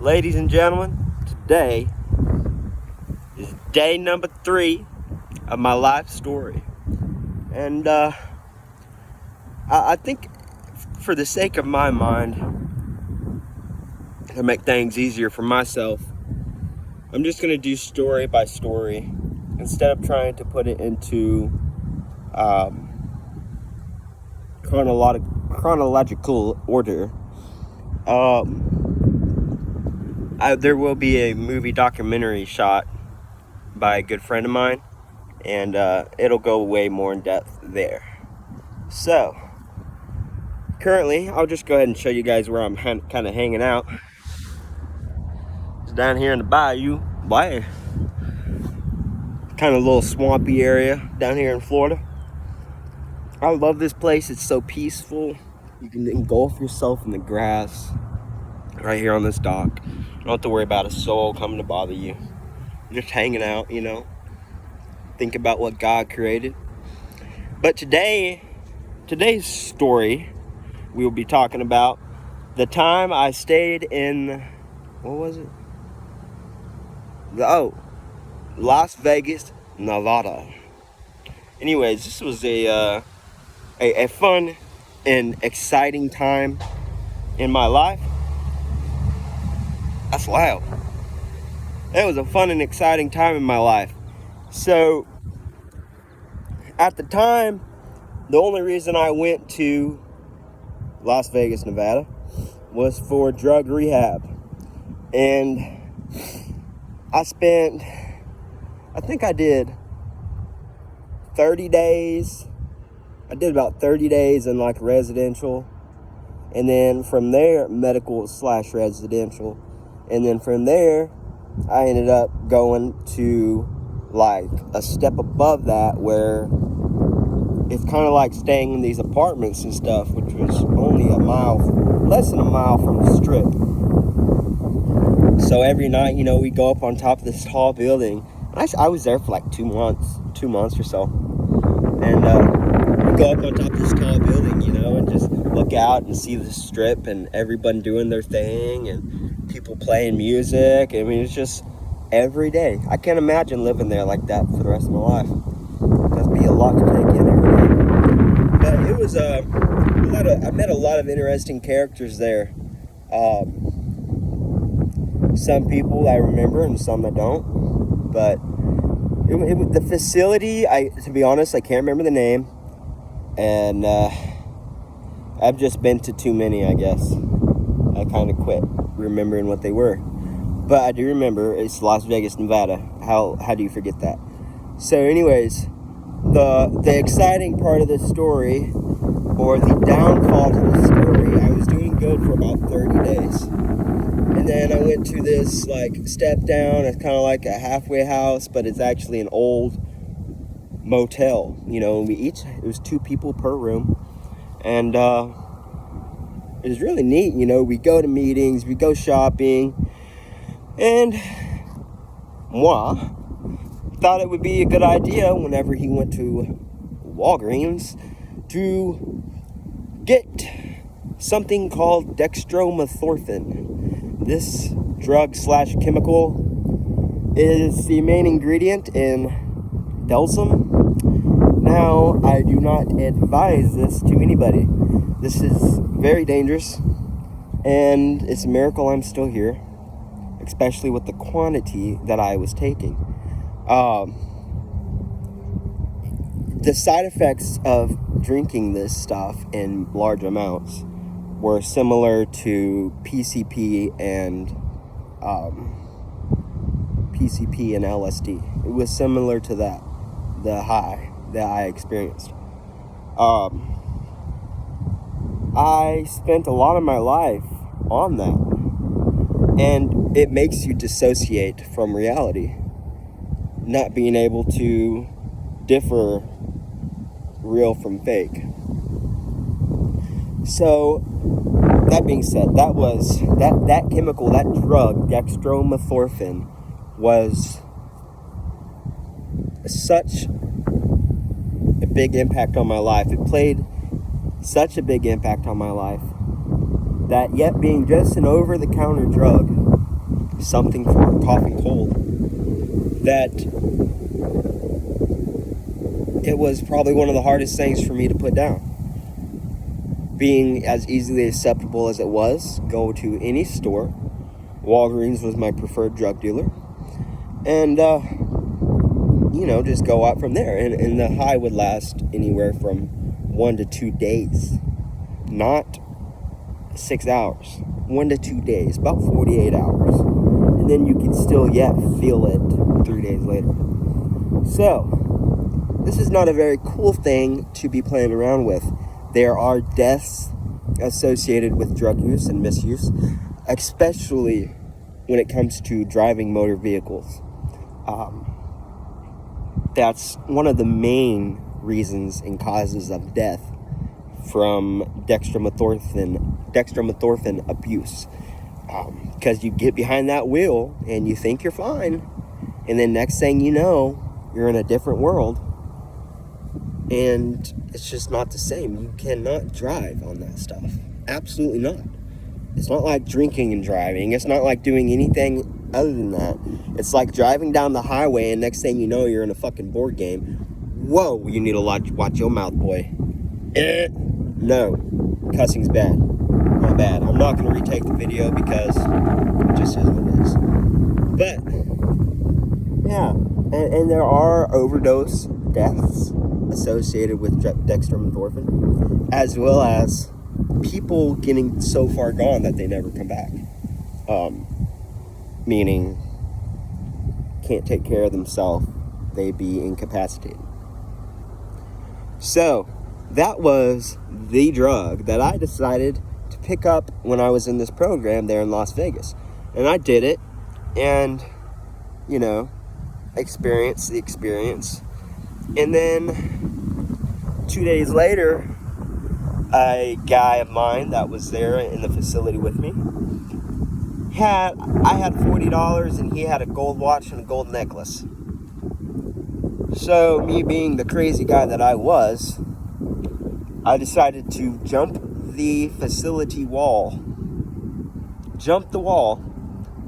Ladies and gentlemen, today is day number 3 of my life story. And I think for the sake of my mind, to make things easier for myself, I'm just going to do story by story instead of trying to put it into chronological order. There will be a movie documentary shot by a good friend of mine, and it'll go way more in depth there. So, currently, I'll just go ahead and show you guys where I'm kind of hanging out. It's down here in the bayou. Why? Kind of a little swampy area down here in Florida. I love this place. It's so peaceful. You can engulf yourself in the grass right here on this dock. You don't have to worry about a soul coming to bother you. You're just hanging out, think about what God created. But today's story, we will be talking about the time I stayed in, what was it? Las Vegas, Nevada. Anyways, this was a fun and exciting time in my life. That's loud. It was a fun and exciting time in my life. So, at the time, the only reason I went to Las Vegas, Nevada was for drug rehab. And I think I did 30 days. I did about 30 days in like residential. And then from there, medical/residential. And then from there, I ended up going to like a step above that where it's kind of like staying in these apartments and stuff, which was only less than a mile from the strip. So every night, we go up on top of this tall building. I was there for like 2 months or so. And we go up on top of this tall building, and just look out and see the strip and everybody doing their thing and people playing music. I mean, it's just every day. I can't imagine living there like that for the rest of my life. That'd be a lot to take in every day. But it was I met a lot of interesting characters there. Some people I remember and some I don't. But the facility, to be honest, I can't remember the name. And I've just been to too many, I guess. I kind of quit remembering what they were. But I do remember it's Las Vegas, Nevada. How do you forget that? So anyways, the exciting part of this story, or the downfall to the story, I was doing good for about 30 days. And then I went to this like step down. It's kind of like a halfway house, but it's actually an old motel. It was 2 people per room. And it was really neat. We go to meetings, we go shopping. And moi thought it would be a good idea whenever he went to Walgreens to get something called dextromethorphan. This drug/chemical is the main ingredient in Delsum. Now, I do not advise this to anybody. This is very dangerous, and it's a miracle I'm still here, especially with the quantity that I was taking. The side effects of drinking this stuff in large amounts were similar to PCP and LSD. It was similar to that, the high that I experienced. I spent a lot of my life on that, and it makes you dissociate from reality, not being able to differ real from fake. So that being said, that chemical, that drug, dextromethorphan, was such a big impact on my life. It played such a big impact on my life that, yet being just an over-the-counter drug, something for a cough and cold, that it was probably one of the hardest things for me to put down. Being as easily acceptable as it was, go to any store. Walgreens was my preferred drug dealer. And, just go out from there. And the high would last anywhere from 1 to 2 days. Not 6 hours. 1 to 2 days. About 48 hours. And then you can still yet feel it 3 days later. So, this is not a very cool thing to be playing around with. There are deaths associated with drug use and misuse, especially when it comes to driving motor vehicles. That's one of the main reasons and causes of death from dextromethorphan abuse. Because you get behind that wheel and you think you're fine, and then next thing you know, you're in a different world, and it's just not the same. You cannot drive on that stuff. Absolutely not. It's not like drinking and driving. It's not like doing anything other than that. It's like driving down the highway and next thing you know, you're in a fucking board game. Whoa, you need to watch your mouth, boy. No, cussing's bad. My bad. I'm not going to retake the video because it just is what it is. But, yeah. And there are overdose deaths associated with dextromethorphan, as well as people getting so far gone that they never come back. Meaning, can't take care of themselves, they be incapacitated. So, that was the drug that I decided to pick up when I was in this program there in Las Vegas. And I did it, and, experienced the experience. And then 2 days later, a guy of mine that was there in the facility with me I had $40 and he had a gold watch and a gold necklace. So me being the crazy guy that I was, I decided to jump the facility wall. Jump the wall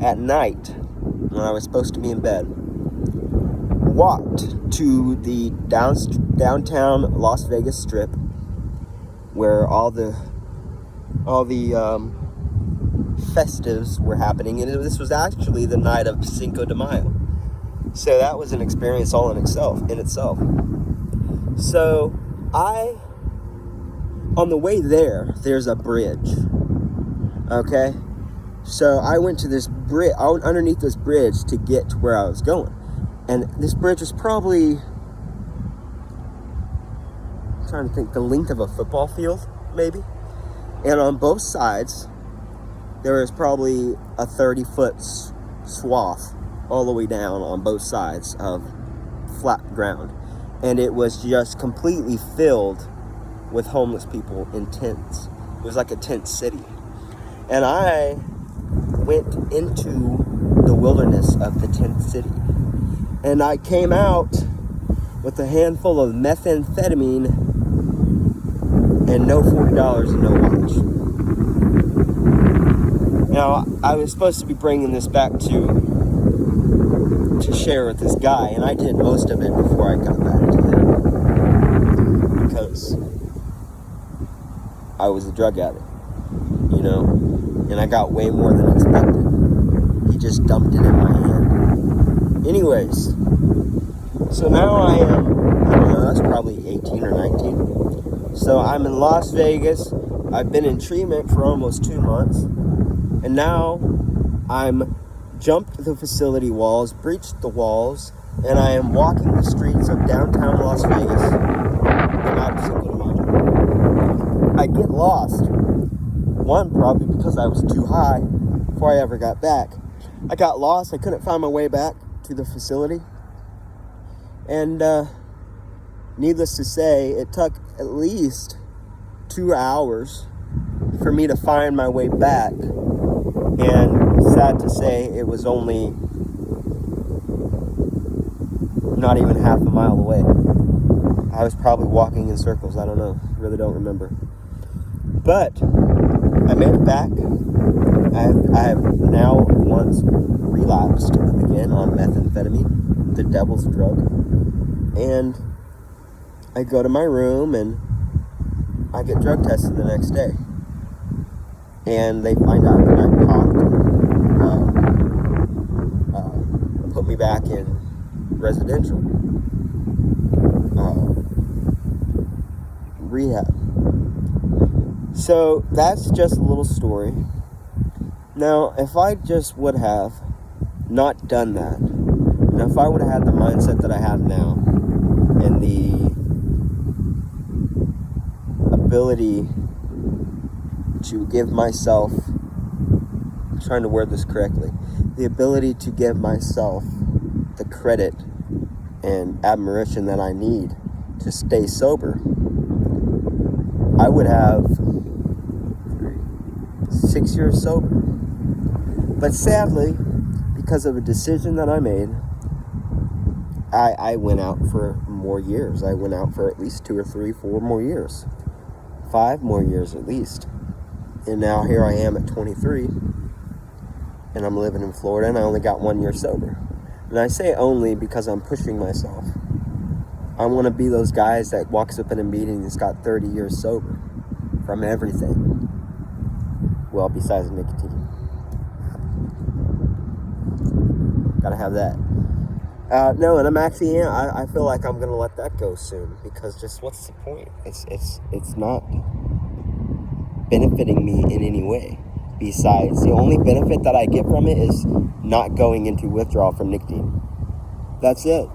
at night when I was supposed to be in bed. Walked to the downtown Las Vegas Strip, where all the festives were happening, and this was actually the night of Cinco de Mayo. So that was an experience all in itself. So on the way there's a bridge. Okay, so I went to this bridge, underneath this bridge to get to where I was going. And this bridge was probably, I'm trying to think, the length of a football field, maybe. And on both sides, there was probably a 30-foot swath all the way down on both sides of flat ground. And it was just completely filled with homeless people in tents. It was like a tent city. And I went into the wilderness of the tent city. And I came out with a handful of methamphetamine and no $40 and no watch. Now, I was supposed to be bringing this back to share with this guy, and I did most of it before I got back to him. Because I was a drug addict, and I got way more than expected. He just dumped it in my hand. Anyways, so now I don't know, that's probably 18 or 19. So I'm in Las Vegas. I've been in treatment for almost 2 months. And now I'm jumped the facility walls, breached the walls, and I am walking the streets of downtown Las Vegas and out of Cinco de Mayo. I get lost. One, probably because I was too high before I ever got back. I got lost. I couldn't find my way back to the facility. And needless to say, it took at least 2 hours for me to find my way back. And sad to say, it was only not even half a mile away. I was probably walking in circles. I don't know. Really don't remember. But I made it back. I have now once relapsed again on methamphetamine, the devil's drug. And I go to my room and I get drug tested the next day. And they find out that I popped, put me back in residential rehab. So that's just a little story. Now, if I just would have not done that, now if I would have had the mindset that I have now, and the ability to give myself, I'm trying to word this correctly, the ability to give myself the credit and admiration that I need to stay sober, I would have 6 years sober. But sadly, because of a decision that I made, I went out for more years. I went out for at least 2 or 3, 4 more years. 5 more years at least. And now here I am at 23, and I'm living in Florida, and I only got 1 year sober. And I say only because I'm pushing myself. I want to be those guys that walks up in a meeting and has got 30 years sober from everything. Well, besides nicotine. Gotta have that. No, and I'm actually, I feel like I'm gonna let that go soon, because just what's the point? It's not benefiting me in any way. Besides, the only benefit that I get from it is not going into withdrawal from nicotine. That's it.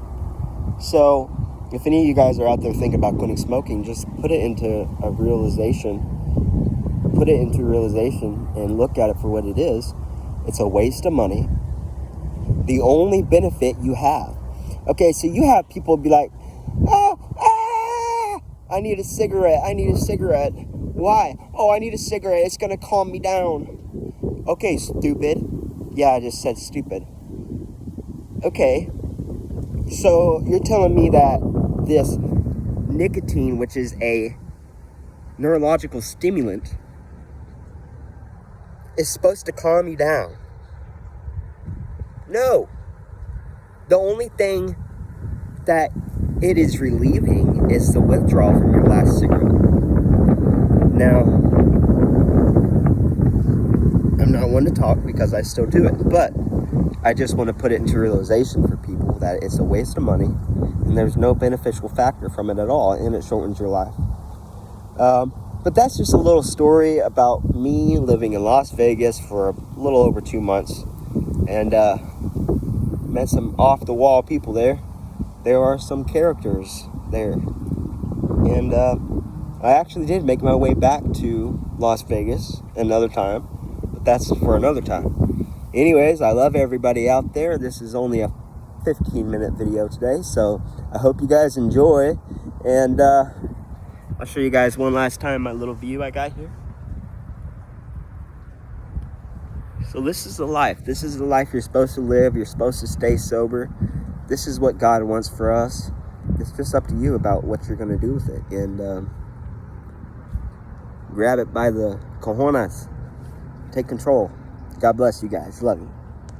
So, if any of you guys are out there thinking about quitting smoking, just put it into realization and look at it for what it is. It's a waste of money. The only benefit you have. Okay, so you have people be like, I need a cigarette. Why? Oh, I need a cigarette. It's going to calm me down. Okay, stupid. Yeah, I just said stupid. Okay. So you're telling me that this nicotine, which is a neurological stimulant, is supposed to calm you down? No. The only thing that it is relieving is the withdrawal from your last cigarette. Now, I'm not one to talk because I still do it, but I just want to put it into realization for people that it's a waste of money and there's no beneficial factor from it at all, and it shortens your life. But that's just a little story about me living in Las Vegas for a little over 2 months, and met some off-the-wall people there. There are some characters there, and I actually did make my way back to Las Vegas another time, but that's for another time. Anyways, I love everybody out there. This is only a 15-minute video today, so I hope you guys enjoy, and I'll show you guys one last time my little view I got here. So this is the life. This is the life you're supposed to live. You're supposed to stay sober. This is what God wants for us. It's just up to you about what you're going to do with it. And grab it by the cojones. Take control. God bless you guys. Love you.